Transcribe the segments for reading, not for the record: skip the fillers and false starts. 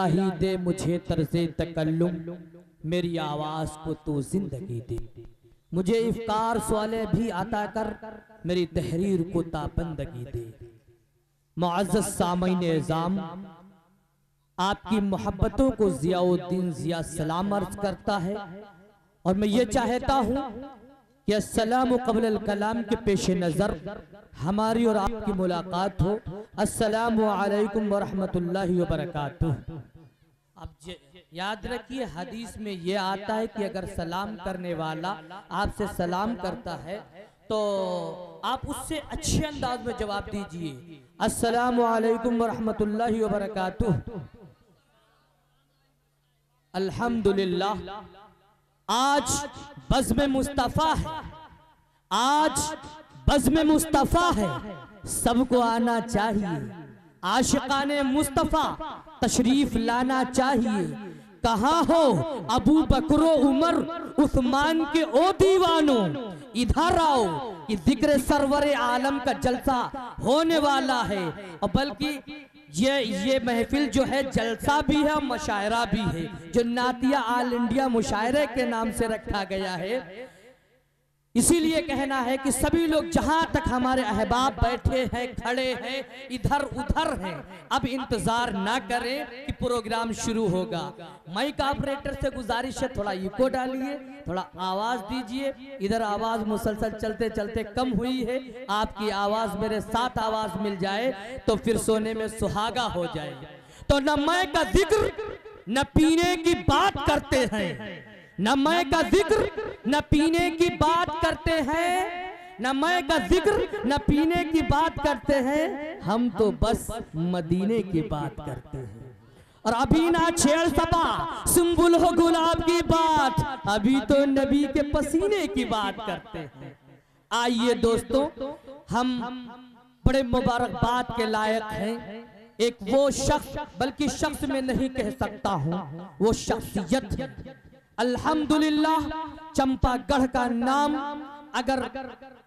इलाही दे मुझे तर्ज़े तकल्लुम, मेरी आवाज को तू जिंदगी दे। मुझे इफ्तार सवाले भी अता कर, मेरी तहरीर को ताबंदगी दे। मुअज़्ज़ज़ सामीन एज़ाम, आपकी मोहब्बतों को ज़ियाउद्दीन ज़िया सलाम अर्ज करता है। और मैं ये चाहता हूँ कि अस्सलामु क़ब्ल कलाम के पेश नज़र हमारी और आपकी मुलाकात हो। अस्सलामु अलैकुम व रहमतुल्लाहि व बरकातुहू। अब याद रखिए, हदीस में ये आता है कि अगर सलाम करने वाला आपसे सलाम करता है तो आप उससे अच्छे अंदाज में जवाब दीजिए, अस्सलामु अलैकुम व रहमतुल्लाहि व बरकातुहू। अल्हम्दुलिल्लाह, आज बज़्म मुस्तफ़ा है, आज बज़्म मुस्तफ़ा है, सबको आना चाहिए। आशिकाने मुस्तफ़ा तशरीफ लाना चाहिए। कहाँ हो अबू बकर उमर उस्मान के ओ दीवानों, इधर आओ कि जिक्र सरवर आलम का जलसा होने वाला है। और बल्कि ये महफिल जो है जलसा भी है और मुशायरा भी है, जो नातिया ऑल इंडिया मुशायरे के नाम से रखा गया है। इसीलिए कहना है कि सभी लोग जहां तक हमारे अहबाब बैठे हैं, खड़े हैं, इधर उधर हैं, अब इंतजार ना करें कि प्रोग्राम शुरू होगा। माइक ऑपरेटर से गुजारिश है, थोड़ा इको डालिए, थोड़ा आवाज दीजिए। इधर आवाज मुसलसल चलते चलते कम हुई है, आपकी आवाज मेरे साथ आवाज मिल जाए तो फिर सोने में सुहागा हो जाए। तो न मैं का जिक्र न पीने की बात करते हैं, न मैं का जिक्र न पीने की बात करते हैं, न मैं का जिक्र न पीने की बात करते हैं, हम तो बस मदीने की बात करते हैं। और अभी ना छेड़ सबा सुंबुल हो गुलाब की बात, अभी तो नबी के पसीने की बात करते हैं। आइए दोस्तों, हम बड़े मुबारकबाद के लायक हैं। एक वो शख्स, बल्कि शख्स में नहीं कह सकता हूँ, वो शख्सियत है। अल्हम्दुलिल्लाह, चंपागढ़ का नाम अगर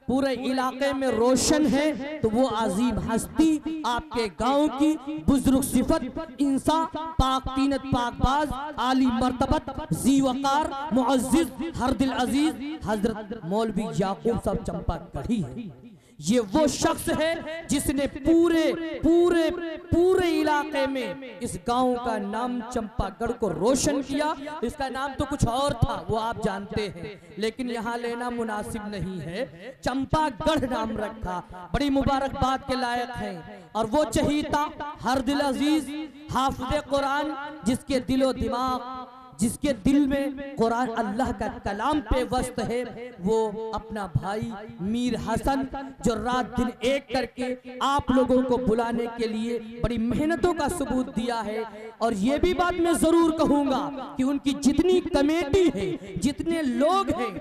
पूरे इलाके में रोशन है तो वो अजीम हस्ती, आपके गांव की बुजुर्ग सिफत, इंसा, पाक तीनत, पाकबाज, आली मर्तबत, जी वकार, मुअज्जिज, हर दिल अजीज हजरत मौलवी याकूब साहब चंपागढ़ी है। ये वो शख्स है जिसने पूरे पूरे पूरे इलाके में इस गांव का नाम चंपागढ़ को रोशन किया। इसका नाम तो कुछ और था, वो आप जानते हैं, लेकिन यहाँ लेना मुनासिब नहीं है। चंपागढ़ नाम रखा, बड़ी मुबारकबाद के लायक है। और वो चहीता, हर दिल अजीज, हाफिज़े कुरान, जिसके दिलो दिमाग, जिसके दिल में कुरान अल्लाह का कलाम पे वस्त है, वो अपना भाई मीर हसन, जो रात दिन एक करके आप लोगों को बुलाने के लिए बड़ी मेहनतों का सबूत दिया है। और ये भी बात मैं जरूर कहूंगा कि उनकी जितनी कमेटी है, जितने लोग हैं,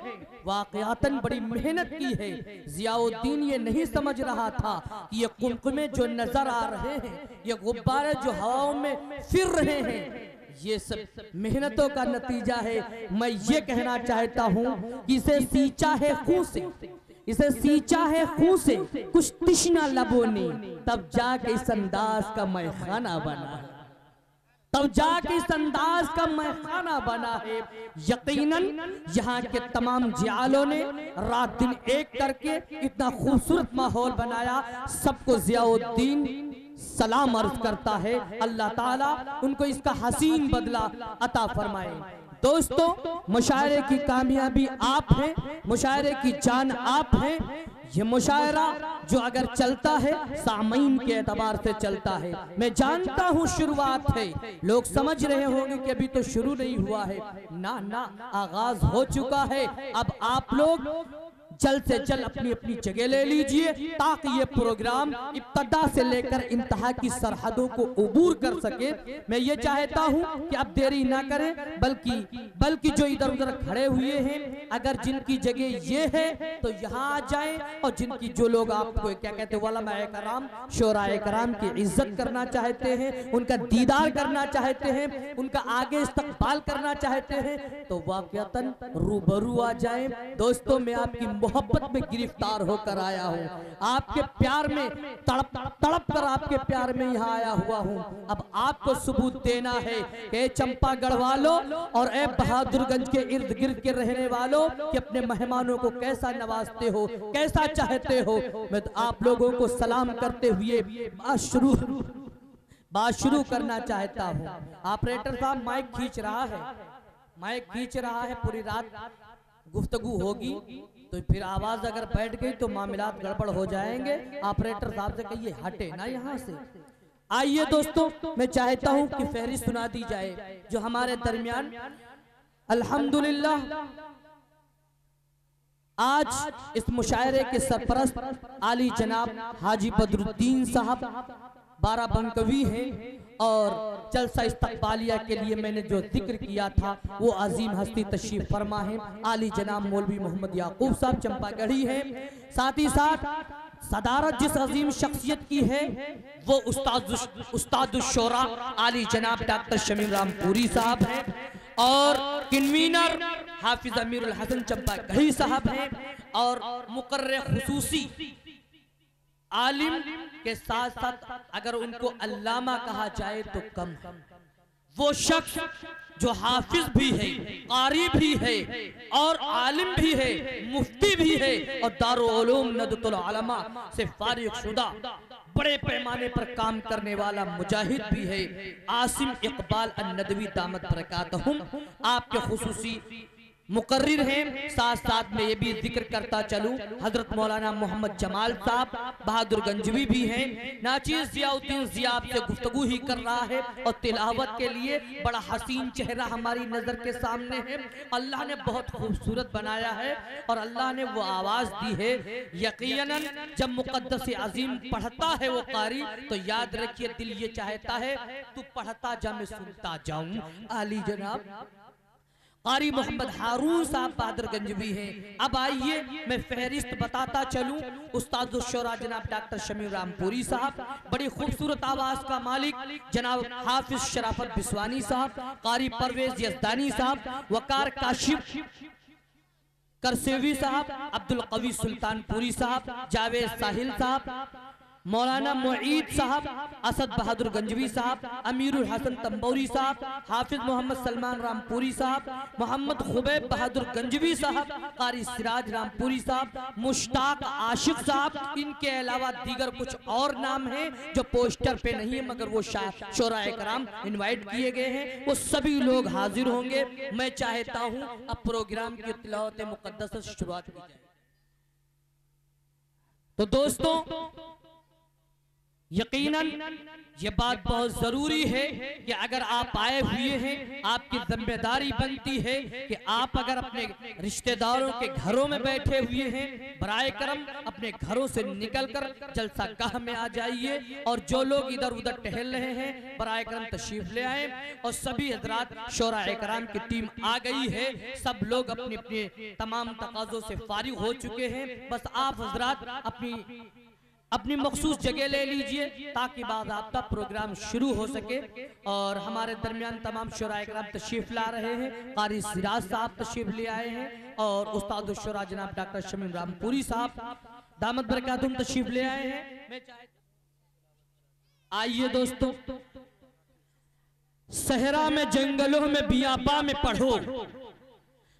वाकयातन बड़ी मेहनत की है। ज़ियाउद्दीन ये नहीं समझ रहा था कि ये कुमकुमे जो नजर आ रहे हैं, ये गुब्बारे जो हवाओं में फिर रहे हैं, ये सब मेहनतों का नतीजा है। मैं ये कहना चाहता हूँ कि इसे सींचा है खून से, इसे सींचा है खून से, कुछ तिश्ना लबों ने, तब जाके इस अंदाज का मैखाना बना है, तब जाके इस अंदाज का मैखाना बना है। यकीनन यहाँ के तमाम जियालों ने रात दिन एक करके इतना खूबसूरत माहौल बनाया। सबको ज़ियाउद्दीन सलाम अर्ज करता है। अल्लाह ताला उनको इसका हसीन बदला अता फरमाए। दोस्तों, मुशायरे की कामयाबी आप हैं, मुशायरे की जान आप हैं। ये मुशायरा जो अगर चलता है सामीन के एतबार से चलता है। मैं जानता हूँ शुरुआत है, लोग समझ रहे होंगे कि अभी तो शुरू नहीं हुआ है। ना ना, आगाज हो चुका है। अब आप लोग जल्द से जल्द अपनी अपनी जगह ले लीजिए ताकि ये प्रोग्राम इब्तदा से लेकर इंतहा की सरहदों को उबूर कर सके। मैं ये चाहता हूँ कि अब देरी ना करें, बल्कि जो इधर उधर खड़े हुए हैं, अगर जिनकी जगह ये है तो यहाँ आ जाएं, और जिनकी जो लोग आपको क्या कहते हैं उलमाए कराम, शोराए कराम की इज्जत करना चाहते हैं, उनका दीदार करना चाहते हैं, उनका आगे इस्तकबाल करना चाहते हैं, तो वाकयातन रूबरू आ जाएं। दोस्तों, मैं आपकी मोहब्बत में गिरफ्तार होकर आया हूँ, आपके प्यार में तड़प तड़प कर आपके प्यार में यहाँ आया हुआ हूँ। अब आपको सबूत देना है कि चंपागढ़ वालों और ए बहादुरगंज के इर्द गिर्द के रहने वालों कि अपने मेहमानों को कैसा नवाजते हो, कैसा चाहते हो। मैं तो आप लोगों को सलाम करते हुए बात शुरू करना चाहता हूँ। ऑपरेटर साहब माइक खींच रहा है, माइक खींच रहा है। पूरी रात गुफ्तगू होगी तो फिर आवाज अगर बैठ गई तो मामलात गड़बड़ हो जाएंगे। ऑपरेटर साहब से कहिए हटे ना यहाँ से। आइए दोस्तों, मैं चाहता हूँ कि फहरिस्त सुना दी जाए जो हमारे दरमियान अल्हम्दुलिल्लाह आज इस मुशायरे के सरपरस्त आली जनाब हाजी बदरुद्दीन साहब बाराबंकवी हैं और जलसा इस्तकबालिया के लिए मैंने जो जिक्र किया था वो अजीम हस्ती तशरीफ फरमा है। आली जनाब मौलवी मोहम्मद याकूब साहब चंपागढ़ी हैं। साथ ही साथ सदारत जिस अजीम शख्सियत की है वो उस्ताद शोरा आली जनाब डॉक्टर शमीम रामपुरी साहब हैं और कन्वीनर हाफिज अमीरुल हसन चंपागढ़ी साहब हैं और मुकर्रर खुसूसी आलिम के साथ साथ अगर उनको अल्लामा कहा जाए तो कम है। वो शख्स जो हाफिज भी है, कारी भी है और आलिम भी है, मुफ्ती भी है और दारुल उलूम नदतुल उलमा से फारिग शुदा बड़े पैमाने पर काम करने वाला मुजाहिद भी है। आसिम इकबाल अन-नदवी दामत बरकातहुम आपके खुसूसी मुकर्रिर हैं। साथ साथ में ये भी जिक्र करता चलूं हजरत मौलाना मोहम्मद जमाल साहब बहादुरगंजवी भी हैं। नाचीज़ ज़ियाउद्दीन ज़िया आपसे गुफ्तगू ही कर रहा है और तिलावत के लिए बड़ा हसीन चेहरा हमारी नजर के सामने है। अल्लाह ने बहुत खूबसूरत बनाया है और अल्लाह ने वो आवाज दी है। यकीनन जब मुक़द्दस अजीम पढ़ता है वो कारी तो याद रखिए दिल ये चाहता है तू पढ़ता जा मैं सुनता जाऊं। आली जनाब कारी मोहम्मद हारून साहब बहादुरगंज भी हैं। अब आइए मैं फहरिस्त बताता चलूं। उस्ताद शोरा जनाब डॉक्टर शमीम रामपुरी साहब, बड़ी खूबसूरत आवाज का मालिक जनाब हाफिज शराफत बिस्वानी साहब, कारी परवेज यजदानी साहब, वकार काशिफ करसेवी साहब, अब्दुल कवी सुल्तानपुरी साहब, जावेद साहिल साहब, मौलाना मुईद साहब, असद बहादुर गंजवी साहब, अमीरुल हसन तंबोरी साहब, हाफिज मोहम्मद सलमान रामपुरी साहब, मोहम्मद खुबैब बहादुर गंजवी साहब, कारी सिराज रामपुरी साहब, मुश्ताक आशिक साहब। इनके अलावा दीगर कुछ और नाम हैं जो पोस्टर पे नहीं है मगर वो शोरा इकराम इनवाइट किए गए हैं। वो सभी लोग हाजिर होंगे। मैं चाहता हूँ अब प्रोग्राम की तिलावत मुक़द्दस से शुरुआत की जाए। तो दोस्तों यकीनन ये बात बहुत जरूरी है कि अगर आप आए हुए हैं आपकी जिम्मेदारी बनती है कि आप अगर अपने रिश्तेदारों के घरों में बैठे हुए हैं बराए करम अपने घरों से निकलकर जलसा गाह में आ जाइए और जो लोग इधर उधर टहल रहे हैं बराए करम तशरीफ ले आए और सभी हजरात शोरा इकराम की टीम आ गई है। सब लोग अपने अपने तमाम तकाज़ों से फारिग हो चुके हैं। बस आप हजरात अपनी मखसूस जगह ले लीजिए ताकि बाज़ाब्ता प्रोग्राम शुरू हो सके। और हमारे दरमियान तमाम शोरा इकराम तशरीफ ला रहे हैं। कारी सिराज साहब तशरीफ ले आए हैं और उस्ताद शोरा जनाब डॉक्टर शमीम रामपुरी साहब दामत बरकातुहुम तशरीफ ले आए हैं। आइए दोस्तों, सहरा में जंगलों में बियाबा में पढ़ो,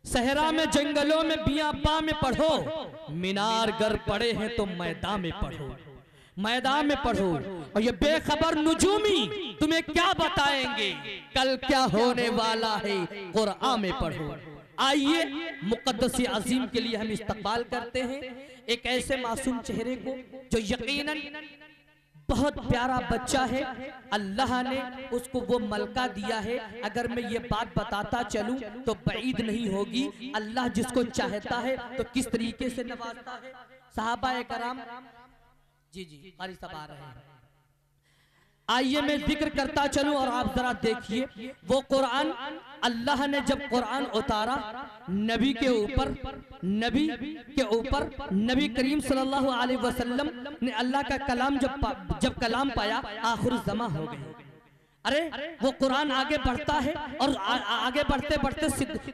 सहरा में जंगलों में बियाबा में पढ़ो, मीनार गर पड़े हैं तो मैदान में पढ़ो, मैदान में पढ़ो। और ये बेखबर नुजूमी तुम्हें क्या बताएंगे कल क्या होने वाला है, कुरान में पढ़ो। आइए मुक़द्दस अजीम के लिए हम इस्तक़बाल करते हैं एक ऐसे मासूम चेहरे को जो यकीनन बहुत प्यारा बच्चा है। अल्लाह ने उसको वो मलका दिया है। अगर मैं ये बात बताता चलूं तो बईद नहीं होगी। अल्लाह जिसको चाहता है तो किस तरीके से नवाजता है। सहाबा कराम जी कारी साहब आ रहे हैं। आइए मैं जिक्र करता चलूं और आप जरा देखिए वो कुरान अल्लाह ने जब कुरान उतारा नबी के ऊपर, नबी करीम सल्लल्लाहु अलैहि वसल्लम ने अल्लाह का कलाम जब कलाम पाया आखिर जमा हो गए। अरे वो कुरान आगे बढ़ता है और आगे बढ़ते बढ़ते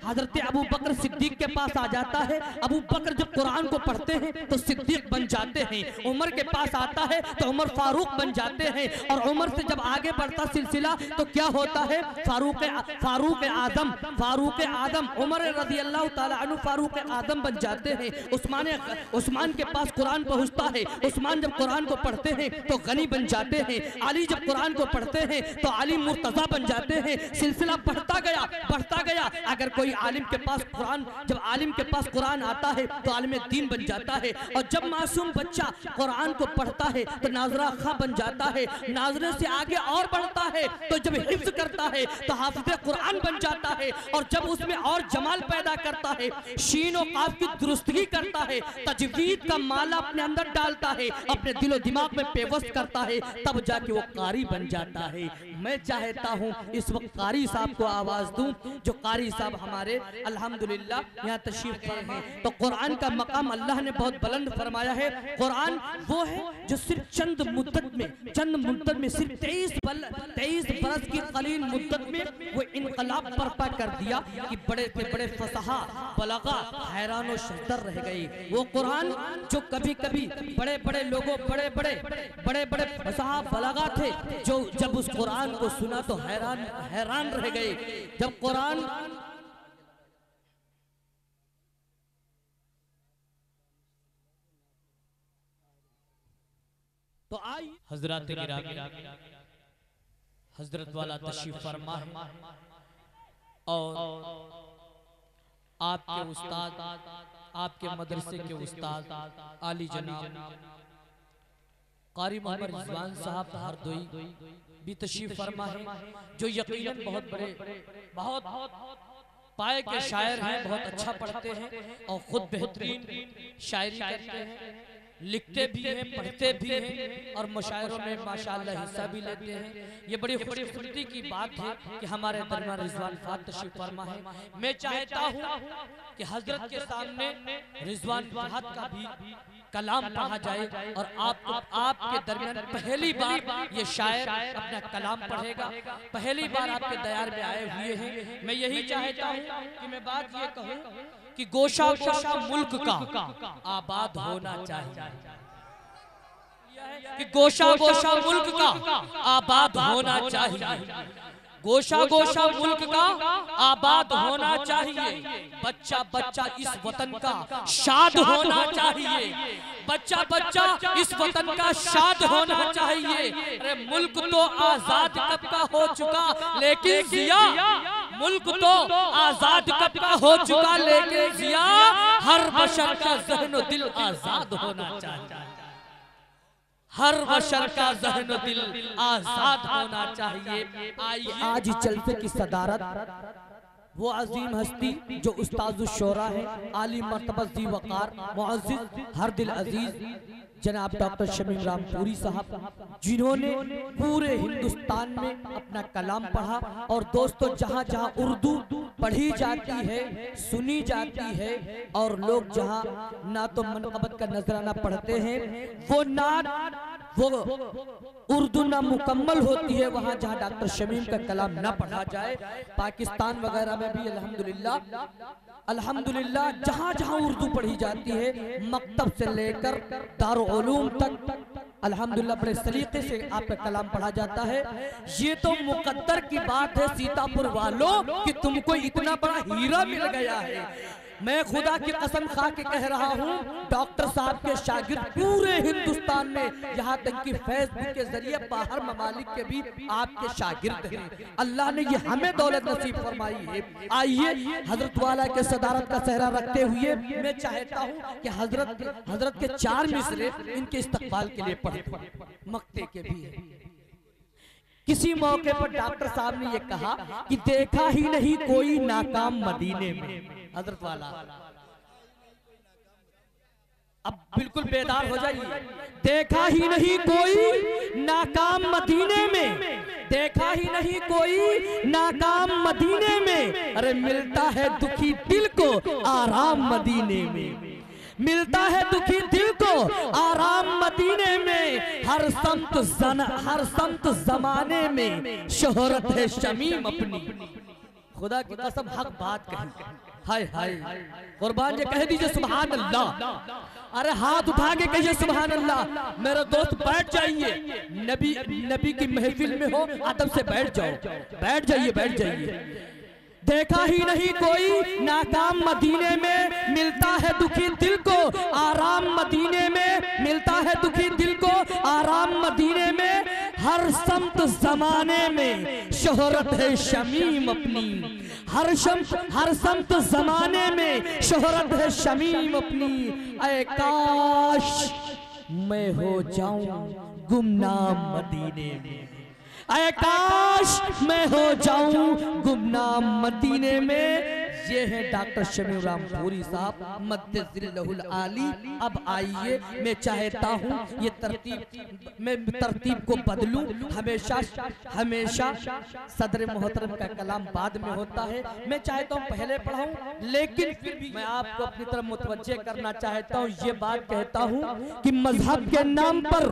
हजरत अबू बकर सिद्दीक के पास आ जाता है। अबू बकर जब कुरान को पढ़ते हैं तो सिद्दीक बन जाते हैं। उमर के पास आता है तो उमर फारूक बन जाते हैं। और उमर से जब आगे बढ़ता सिलसिला तो क्या होता है, फारूक आदम उमर रज़ी अल्लाह ताला अन्हु फारूक आदम बन जाते हैं। उस्मान के पास कुरान पहुंचता है। उस्मान जब कुरान को पढ़ते हैं तो गनी बन जाते हैं। अली जब कुरान को पढ़ते हैं तो अली मुर्तजा बन जाते हैं। सिलसिला बढ़ता गया। अगर कोई आलिम के पास कुरान, जब आलिम के पास कुरान आता है तो आलिम दीन बन जाता है। और जब मासूम बच्चा कुरान को पढ़ता है तो नाजरा खा बन जाता है। नाजरे से आगे और बढ़ता है तो जब हिफ्ज करता है तो हाफिज़े कुरान बन जाता है। और जब उसमें और जमाल पैदा करता है, शीन और काफ की दुरुस्तगी करता है, तजवीद का माला अपने अंदर डालता है, अपने दिलो दिमाग में पेवस्त करता है, तब जाके वो कारी बन जाता है। मैं चाहता हूँ इस वक्त कारी साहब को आवाज दूं, जो कारी साहब हमारे अल्हम्दुलिल्लाह यहाँ तशरीफ फरमा है। तो कुरान का मकाम अल्लाह ने बहुत बुलंद फरमाया है। कुरान वो है जो सिर्फ चंद मुद्दत में सिर्फ 23 बरस की कलील मुद्दत में वो इनकलाब बर्पा कर दिया कि बड़े से बड़े फसहा बलगा हैरान और शदर रह गए। वो कुरान जो कभी कभी बड़े बड़े लोगों बड़े फसहा बलगा थे, जो जब उस कुरान को सुना तो हैरान रह गए। जब कुरान तो आई हजरत गिरामी हजरत वाला तशरीफ फरमा है। और आपके उस्ताद, आपके मदरसे के उस्ताद आली जनाब कारी मोहम्मद रिजवान साहब हरदोई भी तशरीफ फरमा है, जो यकीनन बहुत पाए के शायर हैं, बहुत अच्छा पढ़ते हैं और खुद बेहतरीन शायरी करते हैं, लिखते भी हैं, पढ़ते भी हैं और मुशायरों में माशाअल्लाह हिस्सा भी लेते हैं। ये बड़ी खुशकिस्मती की बात है कि हमारे दरमियान रिजवान फात तशरीफ फरमा है। मैं चाहता हूँ कि हजरत के सामने रिजवान फात का भी कलाम पढ़ा जाए और आपके दरमियान पहली बार ये शायर अपना कलाम पढ़ेगा। पहली बार आपके दयार में आए हुए हैं। मैं यही चाहता हूँ कि मैं बात ये कहूँ कि गोशा मुल्क का आबाद होना चाहिए, कि गोशा मुल्क का आबाद होना चाहिए, गोशा मुल्क का आबाद होना चाहिए। बच्चा इस वतन का शाद होना चाहिए, बच्चा इस वतन का शाद होना चाहिए। अरे मुल्क तो आजाद कब का हो चुका, लेकिन जिया मुल्क तो आजाद कब का हो चुका, लेकिन जिया हर बशर का ज़हन दिल आजाद होना चाहिए, हर बशर का ज़हन दिल आजाद होना चाहिए। आज जलसे की सदारत वो अजीम हस्ती जो उस्तादुश शोरा है, आली मर्तबा ज़ी वक़ार मुअज़्ज़िज़ हर दिल अजीज जनाब डॉक्टर शमीम रामपुरी साहब, जिन्होंने पूरे हिंदुस्तान में अपना कलाम पढ़ा। और दोस्तों, जहाँ जहाँ उर्दू पढ़ी जाती है, सुनी जाती है और लोग जहाँ ना तो मनक़बत का नजराना पढ़ते हैं, वो उर्दू ना मुकम्मल होती है, वहाँ जहाँ डॉक्टर शमीम का कलाम ना पढ़ा जाए। पाकिस्तान वगैरह में भी अल्हम्दुलिल्लाह जहाँ जहाँ उर्दू पढ़ी जाती है, मकतब से लेकर दारुल उलूम तक अल्हम्दुलिल्लाह बड़े सलीके से आपका कलाम पढ़ा जाता है। ये तो मुकद्दर की बात है सीतापुर वालों कि तुमको इतना बड़ा हीरा मिल गया है। मैं खुदा की कसम खा के कह रहा हूँ, डॉक्टर साहब के शागिर्द पूरे हिंदुस्तान में, यहाँ तक कि फेसबुक के जरिए बाहर ममालिक के भी आपके शागिर्द हैं। अल्लाह ने ये हमें दौलत नसीब फरमाई है। आइए हजरत वाला के सदारत का सहरा रखते हुए मैं चाहता हूँ कि हजरत के 4 मिसरे इनके इस्तकबाल के लिए पढ़े, मक्ते के भी है। किसी मौके पर डॉक्टर साहब ने ये कहा कि देखा ही नहीं कोई नाकाम मदीने में। हजरत वाला अब बिल्कुल बेदार हो जाइए। देखा ही नहीं कोई नाकाम मदीने में, देखा ही नहीं कोई नाकाम मदीने में, अरे मिलता है दुखी दिल को आराम मदीने में। मिलता है दुखी दिल को आराम मदीने में, हर संत जमाने में शोहरत है शमीम अपनी। खुदा की कसम हक बात कही। हाय हाय कुर्बान जी कह दीजिए सुभान अल्लाह। अरे हाथ उठा के कहिए सुभान अल्लाह। मेरे दोस्त बैठ जाइए, नबी की महफिल में हो अदब से बैठ जाओ, बैठ जाइए बैठ जाइए। देखा ही नहीं कोई नाकाम मदीने में, मिलता है दुखी दिल को आराम मदीने में, मिलता है दुखी दिल को आराम मदीने में, हर संत जमाने में शोहरत है शमीम अपनी। हर संत जमाने में शोहरत है शमीम अपनी। ऐ काश मैं हो जाऊं गुमनाम मदीने में, ऐ काश मैं हो जाऊं गुमनाम मदीने में। ये है डॉक्टर शमीम रामपुरी साहब मद्दिल्लहुल आली। अब आइए, मैं चाहता हूँ ये तरतीब को बदलूं। हमेशा सदर मोहतरम का कलाम बाद में होता है, मैं चाहता हूँ पहले पढ़ाऊं, लेकिन फिर भी मैं आपको अपनी तरफ मुतवज्जे करना चाहता हूँ। ये बात कहता हूँ कि मजहब के नाम पर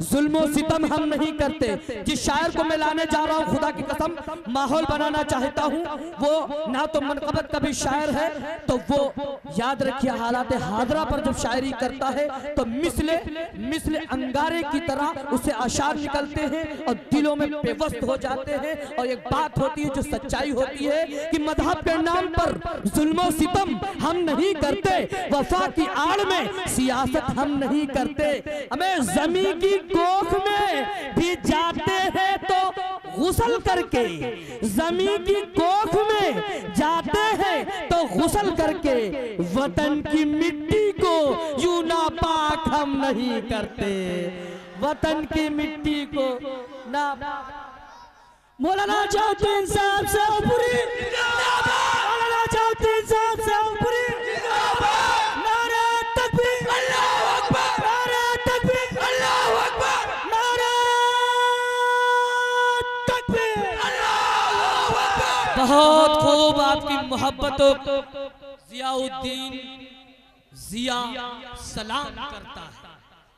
जुल्म सितम हम नहीं करते। जिस शायर को मैं लाने जा रहा हूँ, खुदा की कसम माहौल बनाना चाहता हूँ, वो ना तो मनकबत का भी शायर है, तो वो याद रखिए हालात हादरा पर जब शायरी करता है तो मिसले अंगारे की तरह उसे अशार निकलते हैं और दिलों में बेवस्त हो जाते हैं। और एक बात होती है जो सच्चाई होती है कि मजहब के नाम पर जुल्म सितम हम नहीं करते, वफा की आड़ में सियासत हम नहीं करते। हमें जमीन की कोख में भी जाते हैं तो गुस्ल करके, जमीन की कोख में जाते हैं तो गुस्ल करके, वतन की मिट्टी को यूं नापाक हम नहीं करते, वतन की मिट्टी को ना। मौलाना चाउद्दीन साहब से ऊपरी, मौलाना चाउद्दीन साहब से ऊपरी, नारे तकबीर, अल्लाहू अकबर, नारे तकबीर, अल्लाहू अकबर, नारे तकबीर, अल्लाहू अकबर। बहुत खूब आपकी मोहब्बतों को जियाउद्दीन जिया सलाम करता है।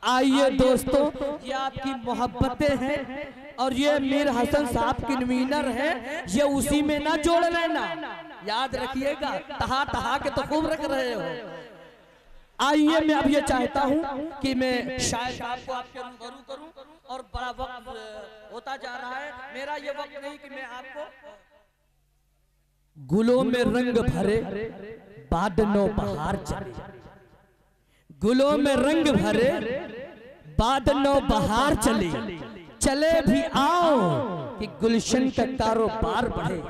आइए दोस्तों, ये आपकी मोहब्बतें हैं और ये मीर हसन साहब की कन्वीनर है, ये उसी में ना जोड़ लेना, याद रखिएगा। तहा के तो खूब रख रहे हो। आइए, मैं अब ये चाहता हूँ कि मैं शायर साहब को आपके रूबरू करूँ और बड़ा वक्त होता जा रहा है। मेरा ये वक्त नहीं कि मैं आपको गुलों में रंग भरे बादलों बहार चले, गुलों में रंग भरे बादलों बहार चले, चले भी आओ कि गुलशन का कारोबार बढ़े,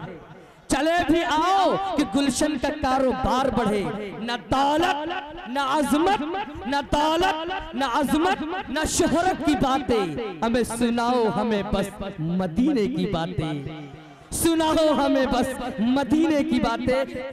चले भी आओ कि गुलशन का कारोबार बढ़े। न दौलत न अजमत, न दौलत न अजमत न शोहरत की बातें, हमें सुनाओ हमें बस मदीने की बातें, सुनाओ हमें बस मदीने की बातें।